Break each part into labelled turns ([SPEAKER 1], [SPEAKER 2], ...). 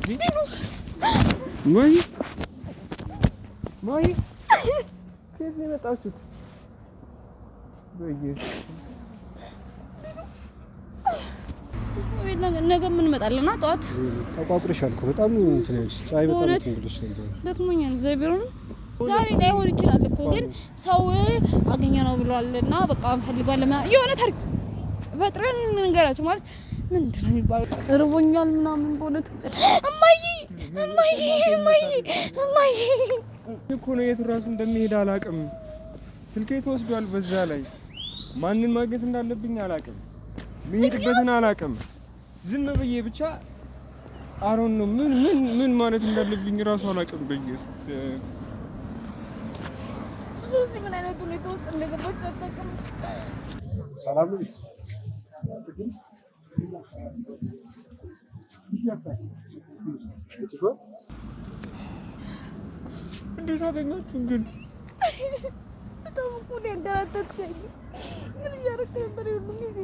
[SPEAKER 1] ማይ ከዚህ ነው የመጣችሁት?
[SPEAKER 2] ነገ ምን እንመጣለና ጠዋት
[SPEAKER 1] ተቋቁረሻል እኮ በጣም እንትን ያልሽ ፀሐይ በጣም ትንግልሽ ነው።
[SPEAKER 2] ደክሞኛል። እግዚአብሔርን ዛሬ ላይሆን ይችላል እኮ ግን ሰው አገኘ ነው ብሏልና በቃ እንፈልጋለን የሆነ ታሪክ ፈጥረን እንገራቸው ማለት ምንድን ነው የሚባለው? እርቦኛል ምናምን በእውነት እማዬ
[SPEAKER 1] እኮ ነው የት እራሱ እንደሚሄድ አላውቅም። ስልኬ ተወስዷል። በዛ ላይ ማንን ማግኘት እንዳለብኝ አላውቅም። የሚሄድበትን አላውቅም። ዝም ብዬ ብቻ አሮን ነው ምን ማለት እንዳለብኝ እራሱ አላውቅም። በየስ
[SPEAKER 2] ሱሲ ምን አይነት ሁኔታ ውስጥ እንደገባች አታውቅም።
[SPEAKER 1] ሰላም ነው። እንዴት አገኛችሁ ግን?
[SPEAKER 2] በጣም እኮ ነው ያንደራተትከኝ። ምን እያደረክ ነበር ሁሉ ጊዜ?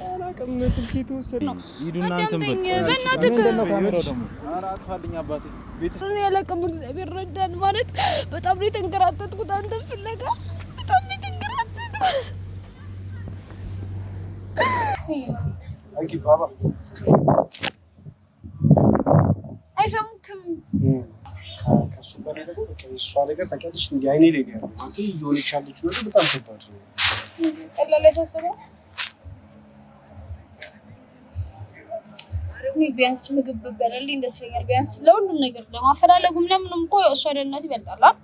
[SPEAKER 1] አላውቅም። ስልኬ ተወሰደ ነው።
[SPEAKER 3] ሂዱና አንተም
[SPEAKER 2] በእናትህ
[SPEAKER 3] ካሜራው ደግሞ ኧረ አጥፋልኝ አባቴ።
[SPEAKER 2] እኔ ያለቅም እግዚአብሔር ረዳን ማለት በጣም ነው የተንከራተትኩት አንተን ፍለጋ በጣም ነው የተንከራተትኩት።
[SPEAKER 1] አንቺ ባባ
[SPEAKER 2] አይሰሙክም።
[SPEAKER 1] ከሱ በላይ ደግሞ እሷ ነገር ታውቂያለሽ እንዴ አይኔ ላይ ነው ማለት እየሆነች ያለችው ነገር በጣም ከባድ ነው።
[SPEAKER 2] ቀላል ያሳስበው። እኔ ቢያንስ ምግብ ብበላልኝ ደስ ይለኛል። ቢያንስ ለሁሉም ነገር ለማፈላለጉም ለምንም እኮ እሷ ደህንነት ይበልጣል አይደል?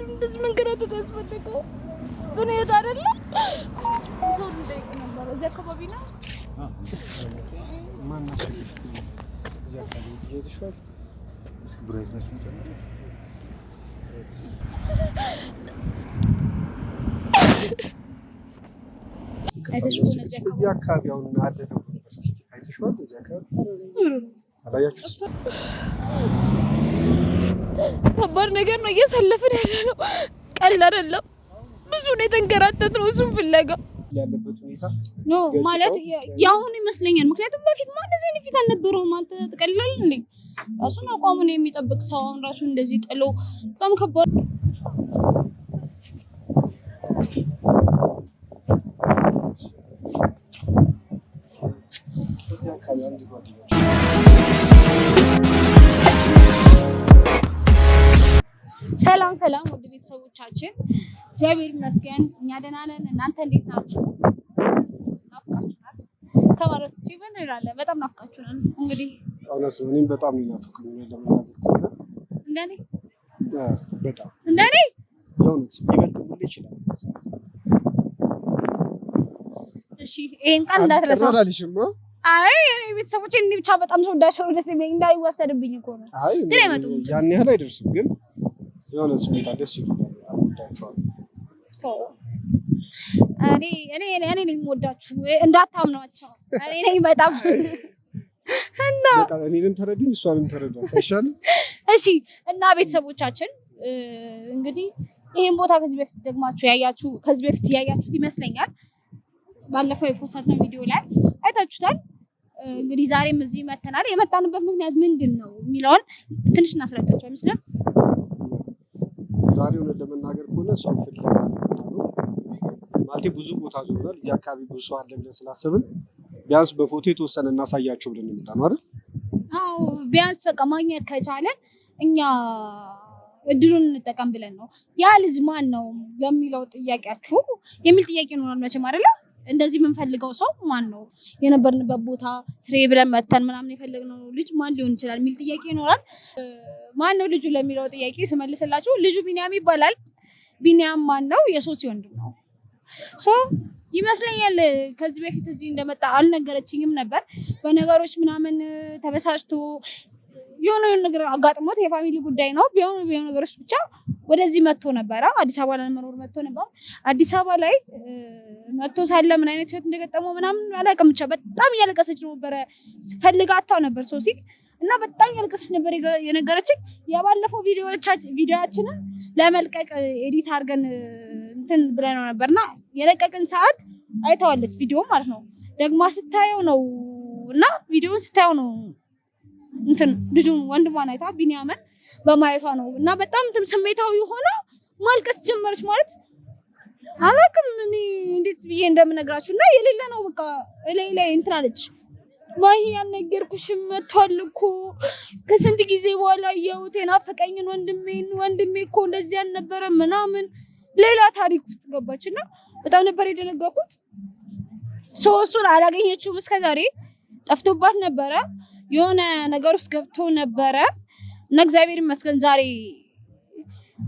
[SPEAKER 2] እንደዚህ መንገራተት ያስፈልገው ግን የት አይደለም ሰው እንደይቅ ነበር። እዚህ አካባቢ ነው
[SPEAKER 1] ማን ነው እዚህ አካባቢ እየተሻለ ብራይት ነው ተጨማሪ
[SPEAKER 2] አይተሽኮነ
[SPEAKER 1] እዚህ አካባቢ አሁን አለ ነው ዩኒቨርሲቲ አይተሽዋል። እዚህ አካባቢ አላያችሁት?
[SPEAKER 2] ከባድ ነገር ነው እያሳለፍን ያለ ነው። ቀላል አይደለም። ብዙ ነው የተንከራተትነው እሱን ፍለጋ
[SPEAKER 1] ያለበት ሁኔታ
[SPEAKER 2] ነው ማለት ያሁን ይመስለኛል። ምክንያቱም በፊት ማለት እዚህ ፊት አልነበረውም። አንተ ተቀልላል እንዴ ራሱን አቋሙን የሚጠብቅ ሰው አሁን ራሱ እንደዚህ ጥሎ በጣም ከባድ
[SPEAKER 1] እዚህ አካባቢ አንድ ጓደኛዬ
[SPEAKER 2] ሰላም ወደ ቤተሰቦቻችን እግዚአብሔር ይመስገን እኛ ደህና ነን። እናንተ እንዴት ናችሁ? ናፍቃችሁናል ከማለት ውጪ ምን እንላለን? በጣም ናፍቃችሁናል። እንግዲህ
[SPEAKER 1] እውነት ነው። እኔም በጣም ነው ናፍቀኝ ነው ለማለት
[SPEAKER 2] እንደኔ
[SPEAKER 1] በጣም
[SPEAKER 2] እንደኔ
[SPEAKER 1] የሆነች ይበልጥ ሁሉ ይችላል።
[SPEAKER 2] እሺ ይሄን ቃል እንዳትረሳው
[SPEAKER 1] አላልሽም?
[SPEAKER 2] አይ እኔ ቤተሰቦቼ እንዴ ብቻ በጣም ሰውዳቸው ደስ የሚለኝ እንዳይወሰድብኝ እኮ ነው። ግን አይመጡም።
[SPEAKER 1] ያን ያህል አይደርስም ግን የሆነ ስሜት ደስ ይላል። አወዳችኋለሁ።
[SPEAKER 2] እኔ ነኝ የምወዳችሁ እንዳታምኗቸው። እኔ ነኝ በጣም እና
[SPEAKER 1] በቃ እኔንም ተረዱኝ እሷንም ተረዷት አይሻልም?
[SPEAKER 2] እሺ እና ቤተሰቦቻችን እንግዲህ ይሄን ቦታ ከዚህ በፊት ደግማችሁ ያያችሁ ከዚህ በፊት ያያችሁት ይመስለኛል። ባለፈው የፖስታችው ቪዲዮ ላይ አይታችሁታል። እንግዲህ ዛሬም እዚህ መተናል። የመጣንበት ምክንያት ምንድነው የሚለውን ትንሽ እናስረዳቸው አይመስልም?
[SPEAKER 1] ዛሬ ሆነ ለመናገር ከሆነ ሰው ፍልጋ ማለት ብዙ ቦታ ዞርናል። እዚህ አካባቢ ብዙ ሰው አለ ብለን ስላሰብን ቢያንስ በፎቶ የተወሰነ እናሳያቸው ብለን እንመጣ ነው አይደል?
[SPEAKER 2] አዎ ቢያንስ በቃ ማግኘት ከቻለን እኛ እድሉን እንጠቀም ብለን ነው። ያ ልጅ ማን ነው ለሚለው ጥያቄያችሁ የሚል ጥያቄ ነው መቼም አይደለ? እንደዚህ የምንፈልገው ሰው ማን ነው? የነበርንበት ቦታ ስሬ ብለን መተን ምናምን የፈለግነው ልጅ ማን ሊሆን ይችላል የሚል ጥያቄ ይኖራል። ማን ነው ልጁ ለሚለው ጥያቄ ስመልስላችሁ ልጁ ቢኒያም ይባላል። ቢኒያም ማን ነው? የሶሲ ወንድም ነው። ይመስለኛል ከዚህ በፊት እዚህ እንደመጣ አልነገረችኝም ነበር። በነገሮች ምናምን ተበሳጭቶ የሆነ ነገር አጋጥሞት የፋሚሊ ጉዳይ ነው ቢሆን ነገሮች ብቻ ወደዚህ መጥቶ ነበር። አዲስ አበባ ለመኖር መጥቶ ነበር። አዲስ አበባ ላይ መጥቶ ሳለ ምን አይነት ህይወት እንደገጠመው ምናምን አላውቅም። ብቻ በጣም እያለቀሰች ነበር። ፈልጋታው ነበር ሶሲ እና በጣም እያለቀሰች ነበር የነገረችኝ። ያባለፈው ቪዲዮአችንን ለመልቀቅ ኤዲት አድርገን እንትን ብለነው ነበርና የለቀቅን ሰዓት አይተዋለች ቪዲዮ ማለት ነው። ደግማ ስታየው ነው እና ቪዲዮውን ስታየው ነው እንትን ልጁን ወንድሟን አይታ ቢኒያምን በማየቷ ነው እና በጣም ስሜታዊ ሆና ማልቀስ ጀመረች። ማለት አላውቅም እኔ እንዴት ብዬ እንደምነግራችሁ እና የሌለ ነው በቃ ላይ እንትን አለች። ማሂ ያልነገርኩሽም መጥቷል እኮ ከስንት ጊዜ በኋላ ያየሁት የናፈቀኝን ወንድሜ እኮ እንደዚህ አልነበረ ምናምን ሌላ ታሪክ ውስጥ ገባችና በጣም ነበር የደነገጥኩት። እሱን አላገኘችውም እስከዛሬ ጠፍቶባት ነበረ። የሆነ ነገር ውስጥ ገብቶ ነበረ እና እግዚአብሔር ይመስገን ዛሬ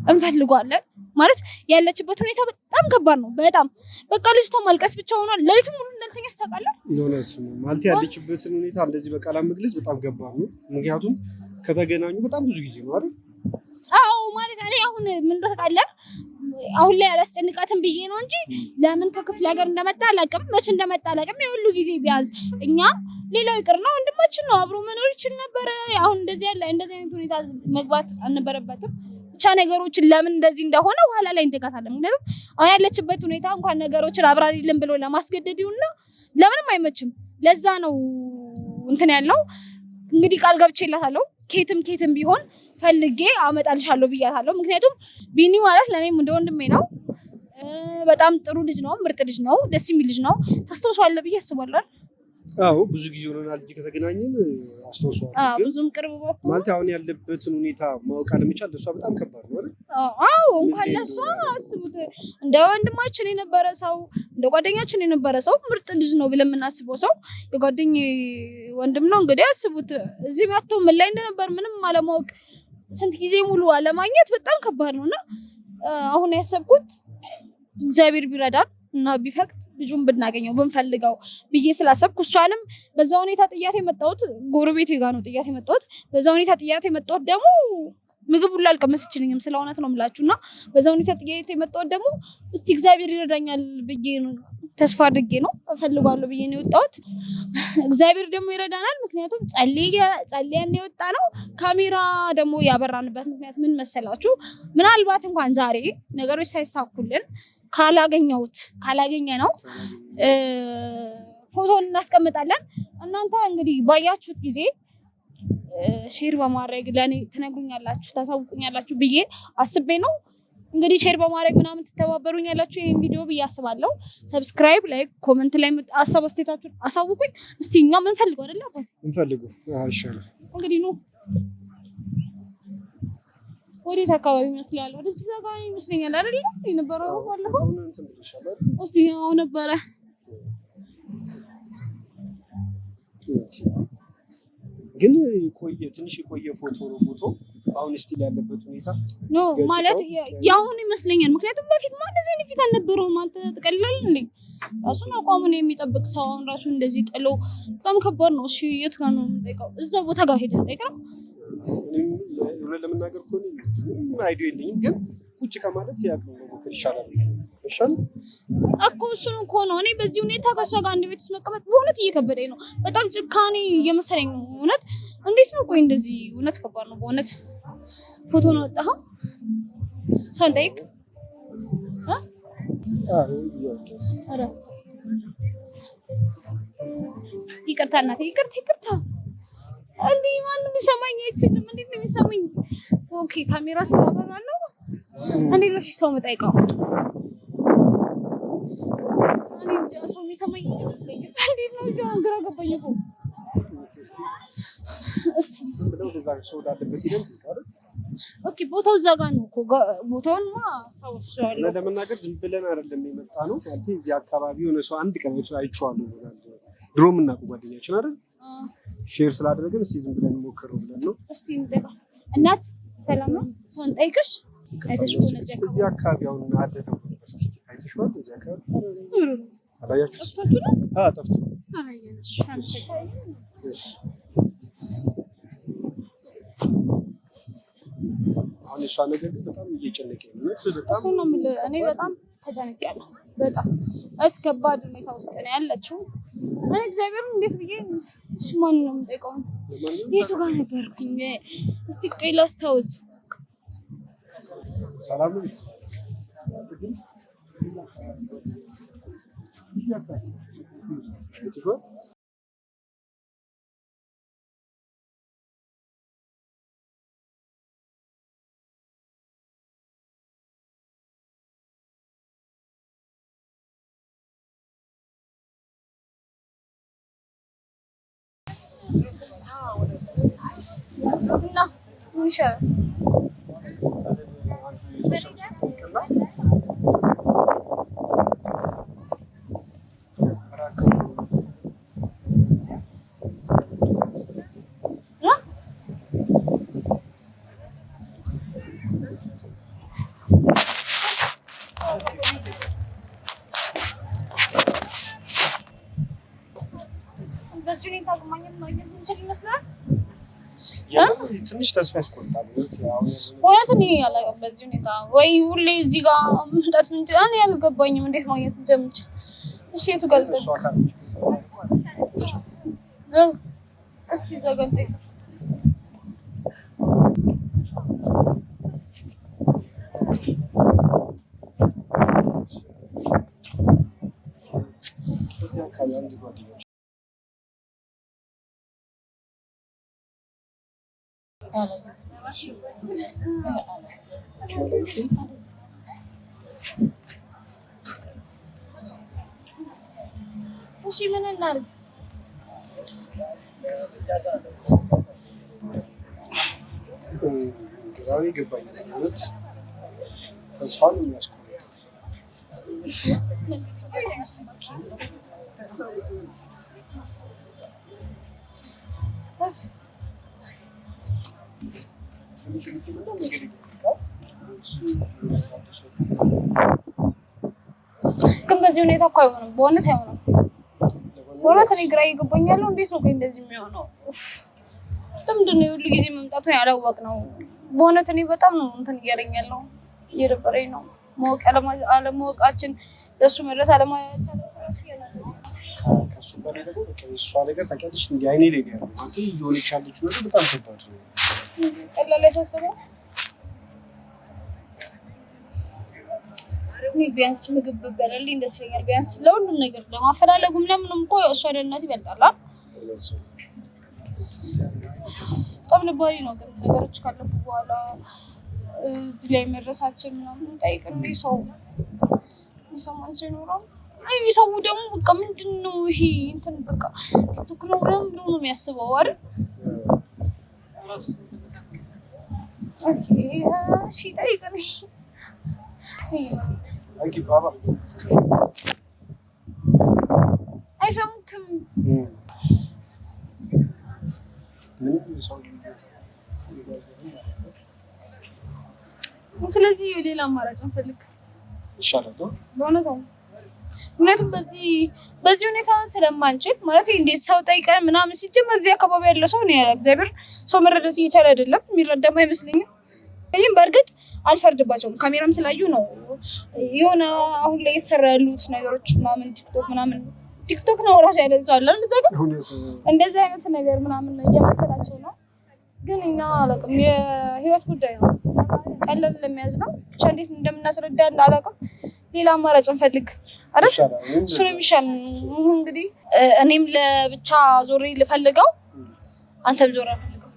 [SPEAKER 2] እንፈልጓለን። ማለት ያለችበት ሁኔታ በጣም ከባድ ነው። በጣም በቃ ልጅቷ ማልቀስ ብቻ ሆኗል። ለሊቱ ሙሉ እንደተኛ ታውቃለህ።
[SPEAKER 4] ሆነስ ማለት ያለችበትን ሁኔታ እንደዚህ በቃላ መግለጽ በጣም ከባድ ነው። ምክንያቱም ከተገናኙ በጣም ብዙ ጊዜ ነው አይደል?
[SPEAKER 2] አዎ ማለት እኔ አሁን ምን እንደተቃለለ አሁን ላይ አላስጨንቃትም ብዬ ነው እንጂ ለምን ከክፍለ ሀገር እንደመጣ አላውቅም፣ መቼ እንደመጣ አላውቅም። የሁሉ ጊዜ ቢያዝ እኛ ሌላው ይቅርና ወንድማችን ነው አብሮ መኖር ይችል ነበር። አሁን እንደዚህ አይነት ሁኔታ መግባት አልነበረበትም። ብቻ ነገሮችን ለምን እንደዚህ እንደሆነ ኋላ ላይ እንጠቃታለን። ምክንያቱም አሁን ያለችበት ሁኔታ እንኳን ነገሮችን አብራሪልን ብሎ ለማስገደድ ይሁንና ለምንም አይመችም። ለዛ ነው እንትን ያለው። እንግዲህ ቃል ገብቼላታለሁ ኬትም ቢሆን ፈልጌ አመጣልሻለሁ ብያታለሁ። ምክንያቱም ቢኒ ማለት ለኔም እንደ ወንድሜ ነው። በጣም ጥሩ ልጅ ነው፣ ምርጥ ልጅ ነው፣ ደስ የሚል ልጅ ነው። ታስተውሷለህ ብዬ አስባለሁ።
[SPEAKER 4] አዎ ብዙ ጊዜ ሆነናል እንጂ ከተገናኘን አስተውሷለሁ።
[SPEAKER 2] ብዙም ቅርብ
[SPEAKER 4] ማለት አሁን ያለበትን ሁኔታ ማወቅ አለመቻል ለሷ በጣም ከባድ ነው አይደል?
[SPEAKER 2] አዎ እንኳን ለሷ አስቡት፣ እንደ ወንድማችን የነበረ ሰው፣ እንደ ጓደኛችን የነበረ ሰው፣ ምርጥ ልጅ ነው ብለን የምናስበው ሰው የጓደኛዬ ወንድም ነው። እንግዲህ አስቡት እዚህ መጥቶ ምን ላይ እንደነበር ምንም አለማወቅ፣ ስንት ጊዜ ሙሉ አለማግኘት በጣም ከባድ ነውና አሁን ያሰብኩት እግዚአብሔር ቢረዳን እና ቢፈቅድ ልጁን ብናገኘው ብንፈልገው ብዬ ስላሰብኩ እሷንም በዛ ሁኔታ ጥያት የመጣሁት ጎረቤቴ ጋር ነው ጥያት የመጣሁት። በዛ ሁኔታ ጥያት የመጣሁት ደግሞ ምግብ ሁሉ አልቀመስችልኝም ስለ እውነት ነው የምላችሁና በዛ ሁኔታ ጥያት የመጣሁት ደግሞ እስቲ እግዚአብሔር ይረዳኛል ብዬ ነው ተስፋ አድርጌ ነው እፈልጋለሁ ብዬ ነው የወጣሁት። እግዚአብሔር ደግሞ ይረዳናል። ምክንያቱም ጸልያን የወጣ ነው። ካሜራ ደግሞ ያበራንበት ምክንያት ምን መሰላችሁ? ምናልባት እንኳን ዛሬ ነገሮች ሳይሳኩልን ካላገኘ ነው ፎቶን እናስቀምጣለን። እናንተ እንግዲህ ባያችሁት ጊዜ ሼር በማድረግ ለኔ ትነግሩኛላችሁ፣ ታሳውቁኛላችሁ ብዬ አስቤ ነው። እንግዲህ ሼር በማድረግ ምናምን ትተባበሩኛላችሁ ይሄን ቪዲዮ ብዬ አስባለሁ። ሰብስክራይብ፣ ላይክ፣ ኮሜንት ላይ ሀሳብ አስተያየታችሁን አሳውቁኝ። እስቲ እኛ ምን ፈልገው አይደል አባት
[SPEAKER 4] እንፈልገው አይሻልም?
[SPEAKER 2] እንግዲህ ነው ወዴት አካባቢ ይመስላል? ወደዛ ጋር ይመስለኛል አይደል የነበረው ባለፈው። እስቲ አሁን ነበረ
[SPEAKER 4] ግን ትንሽ የቆየ ፎቶ ነው። ፎቶ አሁን ስቲል ያለበት ሁኔታ
[SPEAKER 2] ኖ ማለት ያሁን ይመስለኛል። ምክንያቱም በፊት እንደዚህ አይነት ፊት አልነበረውም። አንተ ትቀልላለህ እንዴ? ራሱን አቋሙን የሚጠብቅ ሰው አሁን ራሱ እንደዚህ ጥሎ በጣም ከባድ ነው። እሺ የት ጋር ነው የምንጠይቀው? እዛ ቦታ ጋር ሄደን ጠይቀው።
[SPEAKER 4] ለመናገር እኮ ምንም አይዲያ የለኝም፣ ግን ቁጭ ከማለት ያቅም ነው ይሻላል እኮ። እሱን እኮ ነው እኔ በዚህ ሁኔታ ከእሷ ጋር አንድ ቤት ውስጥ መቀመጥ በእውነት እየከበደኝ ነው። በጣም ጭካኔ እየመሰለኝ ነው እውነት። እንዴት ነው ቆይ እንደዚህ? እውነት ከባድ ነው በእውነት። ፎቶ ነው ወጣኸው? ሰውን ጠይቅ። ይቅርታ እናቴ፣ ይቅርታ። እንዲህ ማንም ሊሰማኝ አይችልም። እንዴት ነው የሚሰማኝ? ኦኬ ካሜራ ስላበራለሁ እንዴት ነው ሰው መጠይቀው? ሰው የሚሰማኝ ይመስለኛል። እንዴት ነው ግራ ገባኝ እኮ። እስቲ ኦኬ ቦታው እዛ ጋር ነው እኮ። ቦታውንማ አስታውሻለሁ። ለመናገር ዝም ብለን አይደለም የመጣ ነው ማለት እዚህ አካባቢ የሆነ ሰው አንድ ቀን አይቼዋለሁ ብለን ድሮ የምናውቀው ጓደኛችን አይደል ሼር ስላደረገን እስቲ ዝም ብለን እንሞክረው ብለን ነው።
[SPEAKER 2] እስቲ እንጠይቃት። እናት ሰላም ነው? ሰውን ጠይቅሽ አይተሽው ነው
[SPEAKER 4] እዚህ አካባቢ አሁን አደሰው ዩኒቨርሲቲ አይተሽዋል? እዚህ አካባቢ አላያችሁት? ጠፍቶ
[SPEAKER 2] አላየነሽ።
[SPEAKER 4] አሁን እሷ ነገር ግን በጣም እየጨነቀኝ ነው።
[SPEAKER 2] እሱን ነው የምልህ። እኔ በጣም ተጨንቄያለሁ። በጣም ከባድ ሁኔታ ውስጥ ነው ያለችው። እኔ እግዚአብሔርን እንዴት ብዬ ማንን ነው የምጠይቀው? የቱ ጋር ነበርኩኝ? እስቲ ቆይ ላስታውስ።
[SPEAKER 4] ሰላም ነው።
[SPEAKER 2] እና ምን ይሻላል? በዚህ ሁኔታ ማግኘት እንችል ይመስላል።
[SPEAKER 4] ትንሽ ተስፋ ያስቆርጣል።
[SPEAKER 2] እውነት እኔ አላውቅም። በዚህ ሁኔታ ወይ ሁሌ እዚህ ጋር መምጣት ምን እኔ አልገባኝም፣ እንዴት ማግኘት እንደምችል። እሺ የቱ ጋር ልጠይቅ? እስቲ እዛ ጋር ልጠይቅ።
[SPEAKER 4] እዚህ አካባቢ አንድ ጓደኞች
[SPEAKER 2] እሺ ምን እናድርግ?
[SPEAKER 4] ግራዊ ገባኝ ማለት ተስፋ ነው የሚያስቆርጥ።
[SPEAKER 2] ግን በዚህ ሁኔታ እኮ አይሆንም፣ በእውነት አይሆንም። በእውነት እኔ ግራ እየገባኝ ያለው እንዴት ነው እንደዚህ የሚሆነው? ለምንድን ነው ሁሉ ጊዜ መምጣቱን ያላወቅነው? በእውነት እኔ በጣም ነው እንትን እያለኝ ያለው፣ እየደበረኝ ነው። ማወቅ አለማወቃችን፣ ለእሱ መድረስ አለማለታችን
[SPEAKER 4] ከእሱ በላይ ደግሞ እሷ ነገር ታውቂያለሽ፣ እንዲህ አይኔ ላይ ነው ያለው ማለት እየሆነች ያለችው ነገር በጣም ከባድ ነው።
[SPEAKER 2] ቀላል ያሳስበው። እኔ ቢያንስ ምግብ ብበላልኝ ደስ ይለኛል። ቢያንስ ለሁሉም ነገር ለማፈላለጉም ለምንም እኮ እሷ ደህንነት ይበልጣል። በጣም ልባሪ ነው ግን ነገሮች ካለፉ በኋላ እዚህ ላይ መድረሳችን ምናምን ጠይቅን ሰው የሚሰማን ሰው ይኖራል። አይ ሰው ደግሞ በቃ ምንድን ነው ይሄ እንትን በቃ ቲክቶክ ነው ምናምን ብሎ ነው የሚያስበው አይደል? ኦኬ እሺ ጠይቅን። አይሰሙክም። ስለዚህ ሌላ አማራጭ እንፈልግ
[SPEAKER 4] ይሻላል።
[SPEAKER 2] በእውነት ምክንያቱም በዚህ ሁኔታ ስለማንችል ማለት እንዴት ሰው ጠይቀን ምናምን ሲጀመር እዚህ አካባቢ ያለ ሰው ነው እግዚአብሔር ሰው መረዳት እየቻለ አይደለም፣ የሚረዳም አይመስለኝም። ይህም በእርግጥ አልፈርድባቸውም፣ ካሜራም ስላዩ ነው የሆነ አሁን ላይ የተሰራ ያሉት ነገሮች ምናምን ቲክቶክ ነው ራሱ ያለዛል እዛ ጋር እንደዚህ አይነት ነገር ምናምን እየመሰላቸው ነው። ግን እኛ አላውቅም፣ የህይወት ጉዳይ ነው፣ ቀለል ለሚያዝ ነው። ብቻ እንዴት እንደምናስረዳ አላውቅም። ሌላ አማራጭ እንፈልግ አይደል? እሱ ነው የሚሻል። እንግዲህ እኔም ለብቻ ዞሬ ልፈልገው፣ አንተም ዞር ፈልገው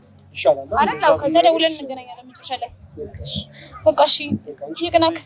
[SPEAKER 2] አይደል? ከዛ ደውለን እንገናኛለን መጨረሻ ላይ። በቃ እሺ ይቅናክ።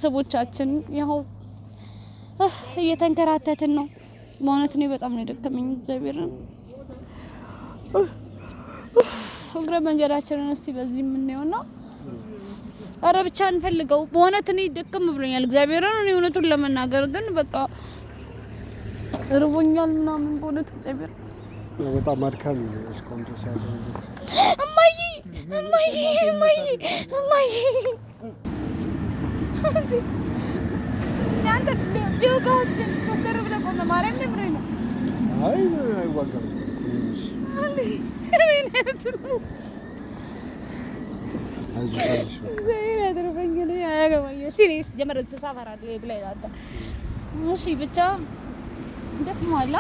[SPEAKER 2] ቤተሰቦቻችን ያው እየተንከራተትን ነው። በእውነት እኔ በጣም ነው የደከመኝ እግዚአብሔርን እግረ መንገዳችንን እስቲ በዚህ የምናየውና አረ ብቻ እንፈልገው። በእውነት እኔ ደከም ብሎኛል እግዚአብሔርን እኔ እውነቱን ለመናገር ግን በቃ ርቦኛል ምናምን በእውነት እግዚአብሔር
[SPEAKER 4] በጣም አድካሚ ነው እስካሁን ድረስ ያለው
[SPEAKER 2] እማዬ አንተ ቢውጋስ ግን ከስተር ብለህ ቆመ ማርያም ነምረኝ ነው
[SPEAKER 4] አይ አይዋጋም
[SPEAKER 2] አንዴ
[SPEAKER 4] አይዞሽ
[SPEAKER 2] ዘይና ደረፈኝ ያገባኝ ሲሪየስ ጀመረ ተሳፈራለ ብለህ አጣ እሺ ብቻ ደክሟላ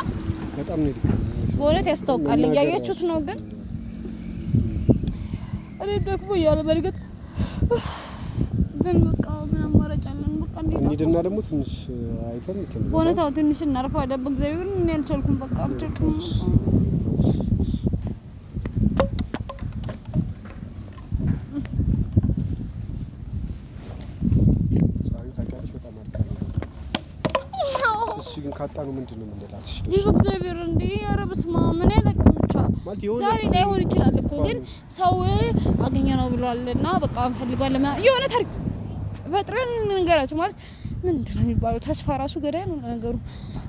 [SPEAKER 4] በጣም ነው ደክሞ
[SPEAKER 2] በእውነት ያስታውቃል እያያችሁት ነው ግን እኔ ደግሞ ያለ በርግጥ ግን በቃ ምን አማራጭ አለን በቃ
[SPEAKER 4] እንዴና ደግሞ ትንሽ አይተን እንትን
[SPEAKER 2] በእውነት አሁን ትንሽ እናርፋለን በእግዚአብሔር ምን ያልቻልኩም በቃ አልቻልኩም ግን ካጣኑ ምንድነው የምንላት? እሺ እግዚአብሔር እንዴ ኧረ በስመ አብ ምን ያለቀም ብቻ ዛሬ ላይሆን ይችላል እኮ ግን ሰው አገኘ ነው ብሏልና በቃ እንፈልጋለን የሆነ ታሪክ ፈጥረን እንገራቸው ማለት ምንድነው የሚባለው ተስፋ ራሱ ገዳይ ነው ነገሩ።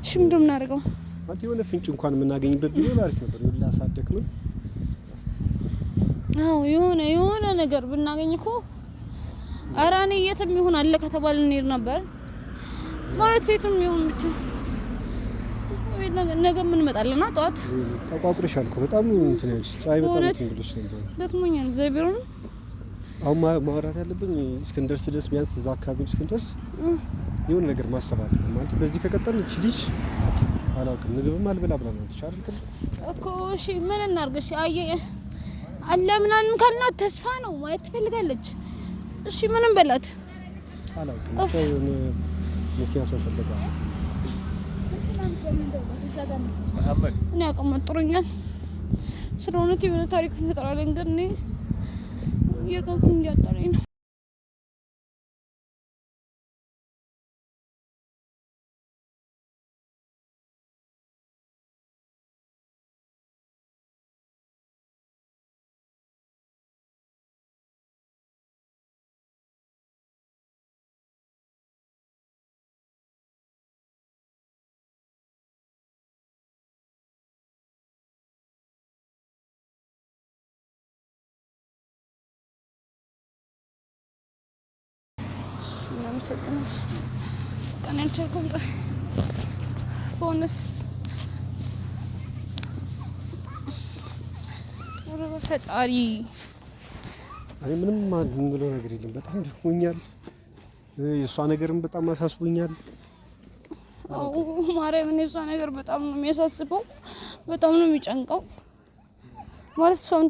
[SPEAKER 2] እሺ ምንድነው የምናደርገው?
[SPEAKER 4] ማለት የሆነ ፍንጭ እንኳን የምናገኝበት ቢሆን አሪፍ ነበር። ላሳደክ ነው
[SPEAKER 2] አዎ የሆነ ነገር ብናገኝ እኮ ኧረ እኔ የትም ይሁን አለ ከተባለ እንሄድ ነበር ማለት ሴትም ይሁን ብቻ ነገ ምን መጣለና ጧት
[SPEAKER 4] ተቋቁረሻል እኮ በጣም እንትን ያልሽ ፀሐይ በጣም ትንግልሽ ነበር
[SPEAKER 2] ደክሞኛል እግዚአብሔርን
[SPEAKER 4] አሁን ማውራት ያለብን እስክንደርስ ድረስ ቢያንስ እዛ አካባቢ እስክንደርስ የሆነ ነገር ማሰብ አለብን ማለት በዚህ ከቀጠልን እቺ ልጅ አላውቅም ምግብም አልበላ ብላ ነው ተቻልከል
[SPEAKER 2] እኮ እሺ ምን እናርግሽ አየ አለ ምናምን ካልናት ተስፋ ነው ማለት ትፈልጋለች እሺ ምንም በላት
[SPEAKER 4] አላውቅም ምክንያት መፈለጋ
[SPEAKER 2] እኔ አቀመጥሩኛል ስለሆነ የሆነ ታሪክ ፈጥራለን ግን እኔ የቀቁ እንዲያጣለኝ ነው አመሰግናለሁ ቀን አልቻልኩም በእውነት ኧረ በፈጣሪ
[SPEAKER 4] እኔ ምንም ብለው ነገር የለም በጣም ደክሞኛል የእሷ ነገርም በጣም አሳስቦኛል
[SPEAKER 2] አዎ ማርያምን የእሷ ነገር በጣም ነው የሚያሳስበው በጣም ነው የሚጨንቀው ማለት እሷን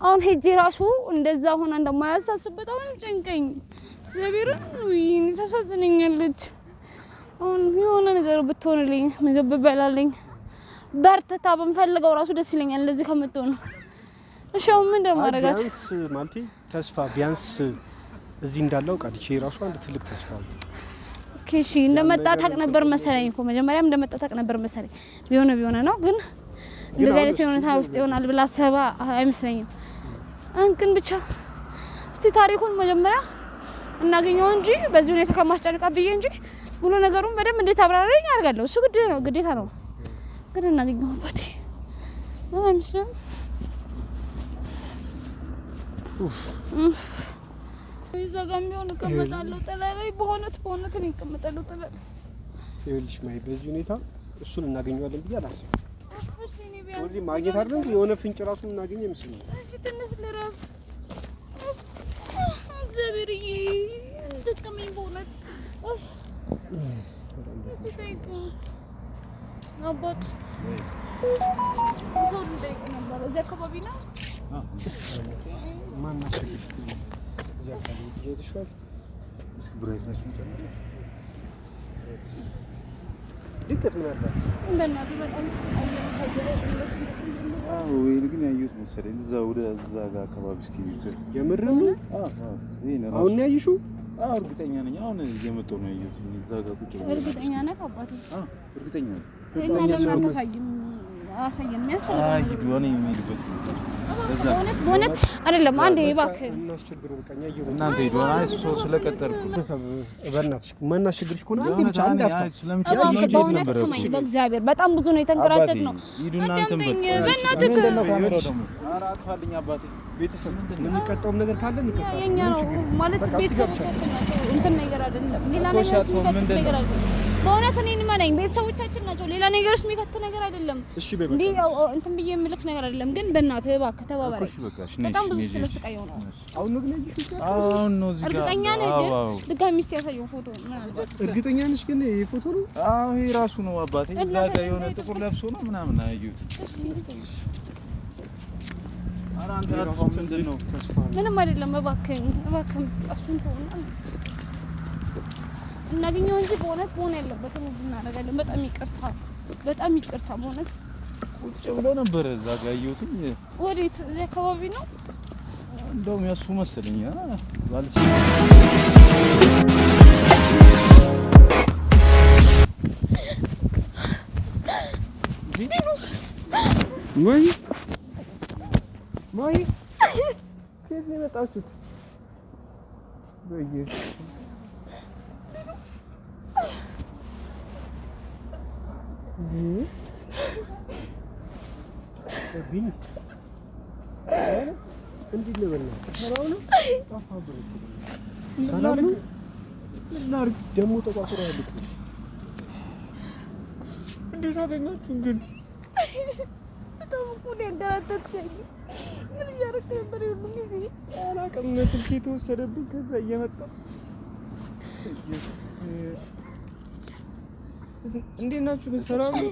[SPEAKER 2] አሁን ሄጄ ራሱ እንደዛ ሆና እንደማያሳስብ በጣም ነው የሚጨንቀኝ እግዚአብሔር ይሄን ተሳዝነኛለች አሁን የሆነ ነገር ብትሆንልኝ ምግብ በላልኝ በርተታ በመፈልገው ራሱ ደስ ይለኛል እንደዚህ ከመጥቶን እሺ ምን እንደማረጋት
[SPEAKER 4] ቢያንስ ማለቴ ተስፋ ቢያንስ እዚህ እንዳለው ቃልቼ ራሱ አንድ ትልቅ ተስፋ ነው
[SPEAKER 2] ኦኬ እንደመጣ ታቅ ነበር መሰለኝ እኮ መጀመሪያም እንደመጣ ታቅ ነበር መሰለኝ ቢሆነ ነው ግን እንደዚህ አይነት የሆነ ታው ውስጥ ይሆናል ብላ ሰባ አይመስለኝም አንክን ብቻ እስቲ ታሪኩን መጀመሪያ እናገኘው እንጂ በዚህ ሁኔታ ከማስጨነቃ ብዬ እንጂ ሙሉ ነገሩን በደንብ እንዴት አብራራኝ አርጋለሁ እሱ ግዴታ ነው ግን እናገኘው አባቴ ነው አይመስልም እዛ ጋር ቢሆን እቀመጣለሁ ጠላላይ በእውነት እኔ እቀመጣለሁ ጠላላይ
[SPEAKER 4] ይኸውልሽ ማይ በዚህ ሁኔታ እሱን እናገኘዋለን ብዬ አላስብም ወዲህ ማግኘት አይደለም የሆነ ፍንጭ ራሱ እናገኝ ይመስልኝ
[SPEAKER 2] እሺ ትንሽ ልረፍ እግዚአብሔርዬ እንደከመኝ በእውነት እስቲ ጠይቁ አባት ሰው ልጠይቅ ነበር እዚህ አካባቢ ነው
[SPEAKER 4] ማን አስፈልግሽ እዚህ አካባቢ ይተሽዋል ብራይት ነሽ እንጂ ድቅት ምን አላት
[SPEAKER 2] እንደናቱ በጣም
[SPEAKER 3] ወይ ግን ያዩት መሰለኝ እዛ ወደ እዛ ጋር አካባቢ እስኪ ይዘ
[SPEAKER 4] የምር ነው አሁን ያይሹ
[SPEAKER 3] እርግጠኛ ነኝ። አሁን እየመጣሁ ነው ያየሁት እዛ ጋር ቁጭ ብሎ።
[SPEAKER 2] እርግጠኛ ነህ አባቴ?
[SPEAKER 3] እርግጠኛ ነኝ።
[SPEAKER 2] እና ለምን አታሳይም? አሳየን የሚያስፈልገው
[SPEAKER 3] አይ ዱዋኔ የሚልበት
[SPEAKER 2] በእውነት አይደለም። አንዴ እባክህ
[SPEAKER 4] እናስቸግረው በቃ እኛ
[SPEAKER 3] እናንተ ዱዋኔ ሰው ስለቀጠርኩ
[SPEAKER 4] በእናትሽ ማናስቸግርሽ ከሆነ አንዴ ብቻ አንድ አፍታ
[SPEAKER 2] በእውነት ስማኝ፣ በእግዚአብሔር በጣም ብዙ ነው የተንከራተት ነው።
[SPEAKER 3] እናንተም
[SPEAKER 2] በእናትህ
[SPEAKER 3] አጥፋልኝ አባቴ። ቤተሰብ
[SPEAKER 4] የምንቀጣውም ነገር ካለ እንቀጣለን።
[SPEAKER 2] የኛ ማለት ቤተሰቦቻችን ናቸው። እንትን ነገር አይደለም፣ ሌላ ነገር አይደለም። በእውነት እኔን መናኝ ቤተሰቦቻችን ናቸው። ሌላ ነገር ውስጥ የሚከት ነገር አይደለም።
[SPEAKER 4] እሺ
[SPEAKER 2] እንዴ እንትን ብዬ የምልክ ነገር አይደለም። ግን በእናትህ እባክህ ተባባሪ። በጣም ብዙ ስለስቃየው ነው።
[SPEAKER 4] አሁን ነው ግን ያይሽ?
[SPEAKER 3] አሁን ነው እዚህ ጋር
[SPEAKER 2] እርግጠኛ ነህ? ግን ድጋሚ ሚስት ያሳየው ፎቶ ምናልባት
[SPEAKER 4] እርግጠኛ ነሽ? ግን ይሄ ፎቶ ነው?
[SPEAKER 3] አዎ ይሄ ራሱ ነው አባቴ። እዛ ጋር የሆነ ጥቁር ለብሶ ነው ምናምን አያዩት። ኧረ አንተ አጥፋው። ምንድን ነው?
[SPEAKER 2] ምንም አይደለም። እባክህ እሱን ተውና እናገኘው እንጂ በእውነት መሆን ያለበትን እናደርጋለን። በጣም ይቅርታ በእውነት
[SPEAKER 3] ቁጭ ብሎ ነበር እዛ ጋር ያየሁትኝ።
[SPEAKER 2] ወዴት? እዚህ አካባቢ ነው
[SPEAKER 3] እንደውም ያሱ መሰለኝ ባልሲ
[SPEAKER 1] ማይ ከየት ነው የመጣችሁት? በኢየሱስ
[SPEAKER 4] ቢኒ እንዴት ነው በእናትህ? ሰላም ነው? ሰላም ነው? እናር ደሞ ተቋቁሮ ያለች
[SPEAKER 1] እንዴት አገኛችሁን ግን?
[SPEAKER 2] በጣም እኮ ነው ያንደራተትከኝ። ምን እያደረክ ነበር ሁሉ ጊዜ?
[SPEAKER 1] አላውቅም። ስልኬ የተወሰደብኝ ከዛ እየመጣሁ እንዴት ናችሁ? ሰላም ነው?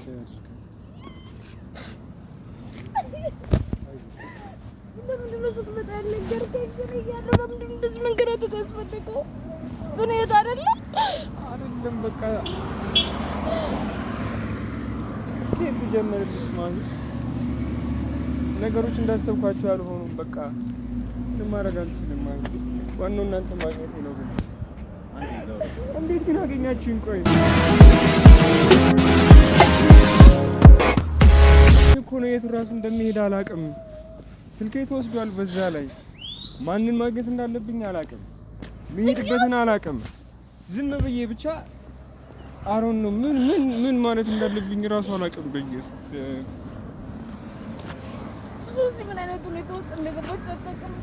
[SPEAKER 2] ለምንድን ነው ስትመጣ ያልነገርከኝ? ግን እያለሁ ለምንድን ነው እንደዚህ መንከራተት ያስፈለገው? ሁኔታ አይደለም
[SPEAKER 1] በቃ ከየት ልጀምርልሽ? ማለት ነገሮች እንዳሰብኳቸው ያልሆኑም በቃ ምንም ማድረግ አልችልም። ማለት ዋናው እናንተ ማግኘቴ ነው። ግን እንዴት ግን አገኛችሁኝ? ቆይ እኮ ነው የት እራሱ እንደሚሄድ አላውቅም። ስልኬ ተወስዷል። በዛ ላይ ማንን ማግኘት እንዳለብኝ አላውቅም። የሚሄድበትን አላውቅም። ዝም ብዬ ብቻ አሮን ነው ምን ማለት እንዳለብኝ እራሱ አላውቅም። በኢየሱስ
[SPEAKER 2] ሱሲ ምን አይነት ሁኔታ ውስጥ እንደገባች አታውቅም።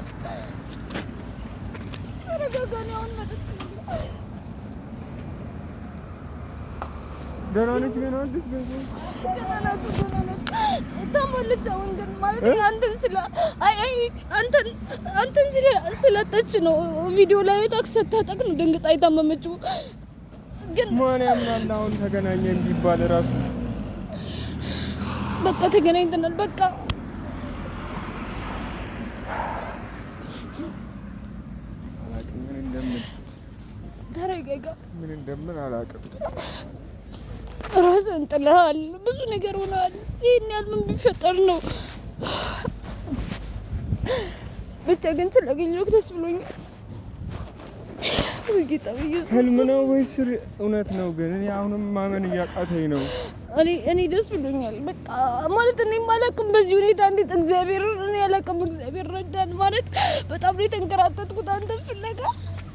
[SPEAKER 2] ተረጋጋኝ። አሁን መጥቼ
[SPEAKER 1] ደህና ነች ግን አለች
[SPEAKER 2] ታማለች። አሁን ግን ማለት አንተን ስለጠች ነው ቪዲዮ ላይ ታክስ ተጠቅ ነው ድንግጣ የታመመችው። ግን
[SPEAKER 1] ማን ያምናል? አሁን ተገናኘን ቢባል እራሱ
[SPEAKER 2] በቃ ተገናኝተናል። በቃ ተረጋጋ።
[SPEAKER 1] ምን እንደምን አላውቅም።
[SPEAKER 2] ራስህን ጥለሃል። ብዙ ነገር ሆነሃል። ይሄን ያህል ምን ቢፈጠር ነው? ብቻ ግን ስላገኘሁህ ደስ ብሎኛል።
[SPEAKER 1] ህልም ነው ወይስ እውነት ነው? ግን እኔ አሁንም ማመን እያቃተኝ ነው።
[SPEAKER 2] እኔ ደስ ብሎኛል። በቃ ማለት እኔ አላውቅም በዚህ ሁኔታ እንዴት እግዚአብሔር እኔ አላውቅም። እግዚአብሔር ረዳን። ማለት በጣም ነው የተንከራተትኩት አንተን ፍለጋ።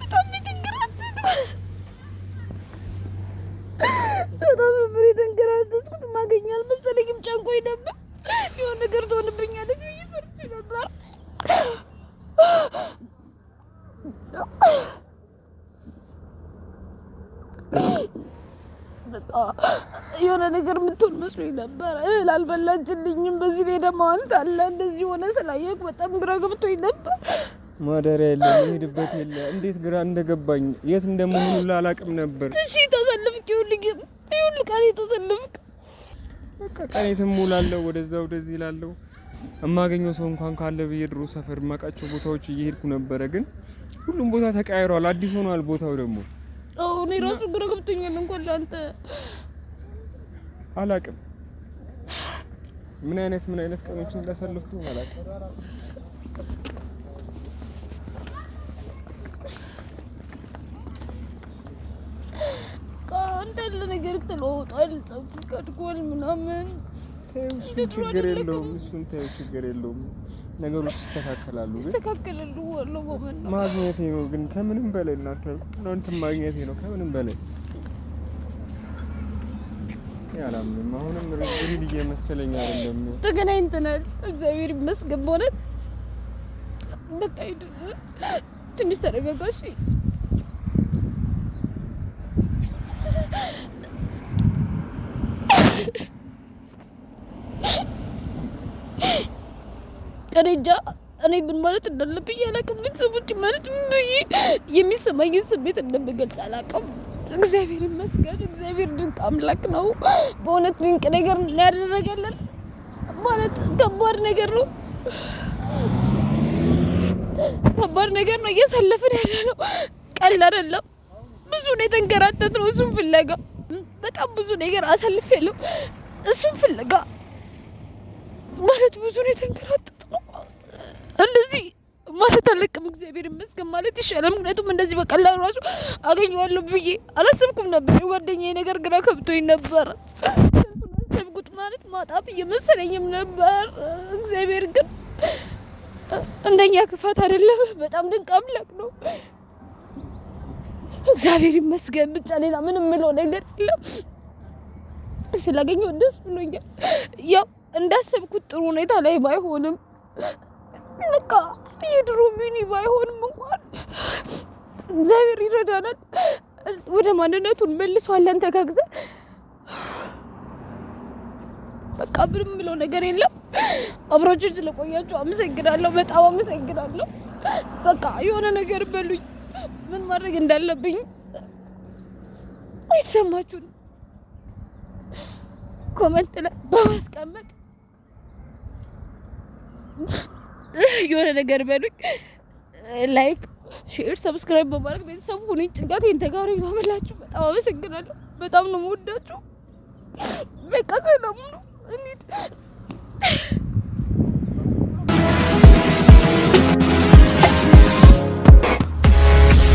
[SPEAKER 2] በጣም ነው የተንከራተትኩት። በጣም ነበር የተንከራተትኩት። ማገኛል መሰለኝም ጨንቆኝ ነበር። የሆነ ነገር ትሆንብኛለች ብዬ ፈርቼ ነበር። በቃ የሆነ ነገር የምትሆን መስሎኝ ነበር። እህል አልበላችልኝም። በዚህ ላይ ደግሞ አንተ አለ እንደዚህ ሆነ ስላየሁ በጣም ግራ ገብቶኝ ነበር።
[SPEAKER 1] ማደሪያ የለ፣ የምሄድበት የለ። እንዴት ግራ እንደገባኝ የት እንደምሆን ሁሉ አላውቅም ነበር።
[SPEAKER 2] እሺ ተሰልፍክ፣ ይኸውልህ ቀኔ ተሰልፍክ።
[SPEAKER 1] በቃ ቀኔ ትሙላለሁ፣ ወደዛ ወደዚህ እላለሁ። የማገኘው ሰው እንኳን ካለ ብዬ ድሮ ሰፈር የማውቃቸው ቦታዎች እየሄድኩ ነበረ። ግን ሁሉም ቦታ ተቀያይሯል፣ አዲስ ሆኗል ቦታው ደግሞ።
[SPEAKER 2] እኔ ራሱ ግራ ገብቶኛል። እንኳን ለአንተ
[SPEAKER 1] አላውቅም ምን አይነት ቀኖችን እንዳሳለፍኩ አላውቅም።
[SPEAKER 2] እንዳለ ነገር ተለውጧል። ፀጉር ቀድጓል ምናምን።
[SPEAKER 1] ችግር የለውም እሱን ተይው፣ ችግር የለውም። ነገሮች ይስተካከላሉ።
[SPEAKER 2] ይስተካከላሉ። ወላሂ
[SPEAKER 1] ማግኘቴ ነው ግን ከምንም በላይ እናንተ ማግኘቴ ነው ከምንም በላይ ያላምንም። አሁንም ሪል እየመሰለኝ አይደለም።
[SPEAKER 2] ተገናኝተናል። እግዚአብሔር ይመስገን። በእውነት በቃ ትንሽ ተረጋጋሽ። እኔ ምን ማለት እንዳለብኝ አላውቅም። ቤተሰቦች ማለት ብዬ የሚሰማኝን ስሜት እንደምገልጽ አላውቅም። እግዚአብሔር ይመስገን። እግዚአብሔር ድንቅ አምላክ ነው። በእውነት ድንቅ ነገር ያደረገልን ማለት ከባድ ነገር ነው። ከባድ ነገር ነው እያሳለፍን ያለ ነው። ቀላል አይደለም። ብዙ ነው የተንከራተትነው እሱን ፍለጋ። በጣም ብዙ ነገር አሳልፌያለሁ እሱን ፍለጋ ማለት ብዙ ነው የተንከራተትነው። እንደዚህ ማለት አለቅም። እግዚአብሔር ይመስገን ማለት ይሻላል። ምክንያቱም እንደዚህ በቀላሉ ራሱ አገኘዋለሁ ብዬ አላሰብኩም ነበር። ጓደኛዬ ነገር ግራ ከብቶኝ ነበር። አሰብኩት ማለት ማጣት እየመሰለኝም ነበር። እግዚአብሔር ግን እንደኛ ክፋት አይደለም። በጣም ድንቅ አምላክ ነው። እግዚአብሔር ይመስገን ብቻ ሌላ ምንም ምለው ነገር የለም። ስላገኘው ደስ ብሎኛል። ያው እንዳሰብኩት ጥሩ ሁኔታ ላይ ባይሆንም በቃ የድሮ ሚኒ ባይሆንም እንኳን እግዚአብሔር ይረዳናል። ወደ ማንነቱን መልሰዋለን ተጋግዘን። በቃ ምንም ምለው ነገር የለም። አብራችሁ ስለቆያችሁ አመሰግናለሁ። በጣም አመሰግናለሁ። በቃ የሆነ ነገር በሉኝ፣ ምን ማድረግ እንዳለብኝ አይሰማችሁም? ኮሜንት ላይ በማስቀመጥ የሆነ ነገር በሉኝ። ላይክ፣ ሼር፣ ሰብስክራይብ በማድረግ ቤተሰብ ሁኑኝ። ጭንቀቴን ተጋሩ ይማመላችሁ። በጣም አመሰግናለሁ። በጣም ነው የምወዳችሁ። በቃ ሰላም ነው። እንዴ